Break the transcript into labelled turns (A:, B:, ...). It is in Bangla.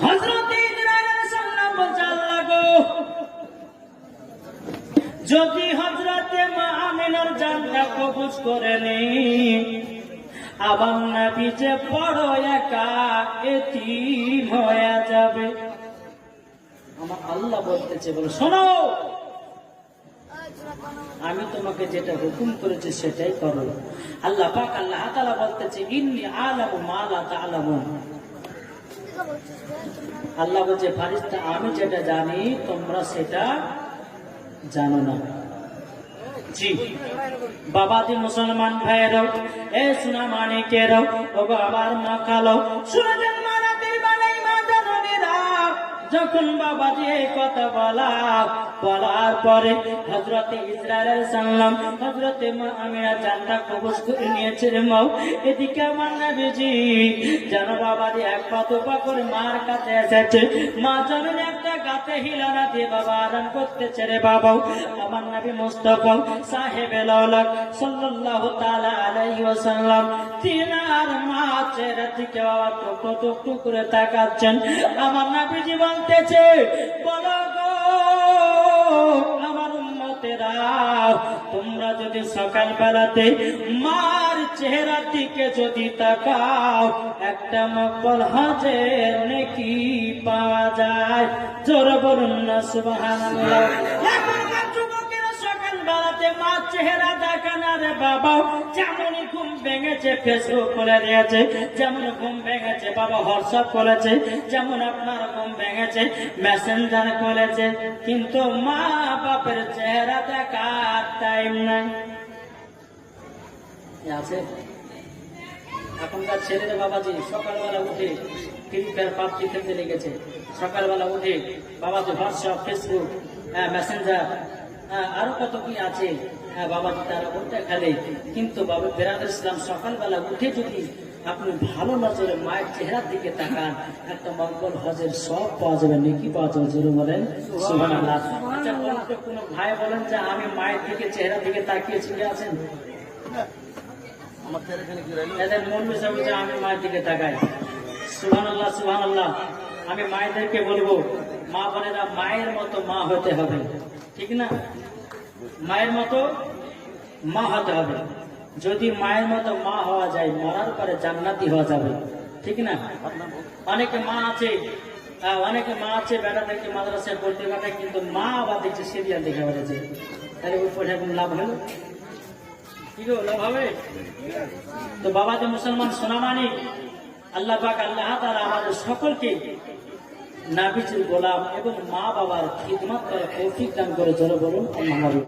A: হযরত ইসরাঈল আলাইহিস সালাম বলছে, আল্লাহ গো, যদি হযরতে মা আমিনার জানটা কবুজ করে নেই, আবার নবী যে বড় একা এতিম হয়ে যাবে। আমার আল্লাহ বলতেছে, বলো শোনো, আমি তোমাকে যেটা হুকুম করেছি সেটাই করো। আল্লাহ পাক আল্লাহ তাআলা বলতেছে, ইন্নী আ'লামু মা লা তা'লামুন। আল্লাহ বলছে, ফারিস্তা, আমি যেটা জানি তোমরা সেটা জানো না। জি বাবাজি, মুসলমান ভাইয়েরাও, এ সোনা মানিকেরাও, ও বাবার মা কালো, শুনে যান মানাতের বালাই মা জানেরা। যখন বাবাজি এই কথা বলার পরে হযরত ইসরাঈল আলাইহিস সালাম হযরত মা আমিনা জানটা কবজ করে নিয়েছে রে মা। এদিকে আমার নবীজি জানো বাবাজি এক পা দুপা করে মার কাছে এসেছে। মা জমিনে একটা গাতে হিলানা দিয়ে বাবা আরাম করতেছে রে বাবা। আমার নবী মুস্তাফা সাহেবে লাউলাক সাল্লাল্লাহু তাআলা আলাইহি ওয়াসাল্লাম তিনার মা চেহারা দিকে বাবা টুকটুক করে তাকাচ্ছেন। আমার নবীজি বলতেছে, বলো গো আমার উম্মতেরা, তোমরা যদি সকাল বেলাতে মার চেহারা দিকে যদি তাকাও, একটা মকবুল হজের নেকি পাওয়া যায়। জোরে বলুন না সুবহানাল্লাহ। বেলাতে মা চেহারা দেখা না রে বাবা, যেমনই ঘুম ভেঙেছে ফেসবুক খুলে দিয়েছে, যেমন ঘুম ভেঙেছে বাবা হোয়াটসঅ্যাপ খুলেছে, যেমন আপনার ঘুম ভেঙেছে মেসেঞ্জার খুলেছে, কিন্তু মা বাপের চেহারা দেখার টাইম নাই। আছে এখনকার ছেলেরা বাবাজি সকালবেলা উঠে ফ্রি ফায়ার পাবজি খেলতে লেগেছে। সকালবেলা উঠে বাবাজি হোয়াটসঅ্যাপ, ফেসবুক, মেসেঞ্জার, আরো কত কি আছে বাবাজি, তারা ওটা খেলে। কিন্তু বাবা বেরাদুল ইসলাম, সকালবেলা উঠে যদি আপনি ভালো নজরে মায়ের চেহারার দিকে তাকান, একটা মকবুল হজের সব পাওয়া যাবে, নেকি পাওয়া যাবে। জোরে বলেন সুবহানাল্লাহ। আচ্ছা বলুন তো, কোনো ভাই বলেন যে আমি মায়ের দিকে চেহারা দিকে তাকিয়েছি, কে আছেন? এদের মন মিশাবে যে আমি মায়ের দিকে তাকাই। সুবহানাল্লাহ সুবহানাল্লাহ। আমি মায়েদেরকে বলবো, মা বোনেরা, মায়ের মতো মা হতে হবে, ঠিক না? মায়ের মতো মা হতে হবে। যদি মায়ের মতো মা হওয়া যায়, মরার পরে জান্নাতি হওয়া যাবে, ঠিক না? অনেকে মা আছে বেটাদেরকে মাদ্রাসায় পড়তে পাঠায়, কিন্তু মা আবার দেখছে সিরিয়াল দেখে বেড়েছে, তাহলে ওই পয়সা কোনো লাভ হলো? কি গো, লাভ হবে? তো বাবাজি মুসলমান সোনামানি, আল্লাহ পাক আল্লাহ তাআলা আমাদের সকলকে নবীজির গোলাম এবং মা বাবার খিদমত করার তৌফিক দান করে। জোরে বলুন আল্লাহ।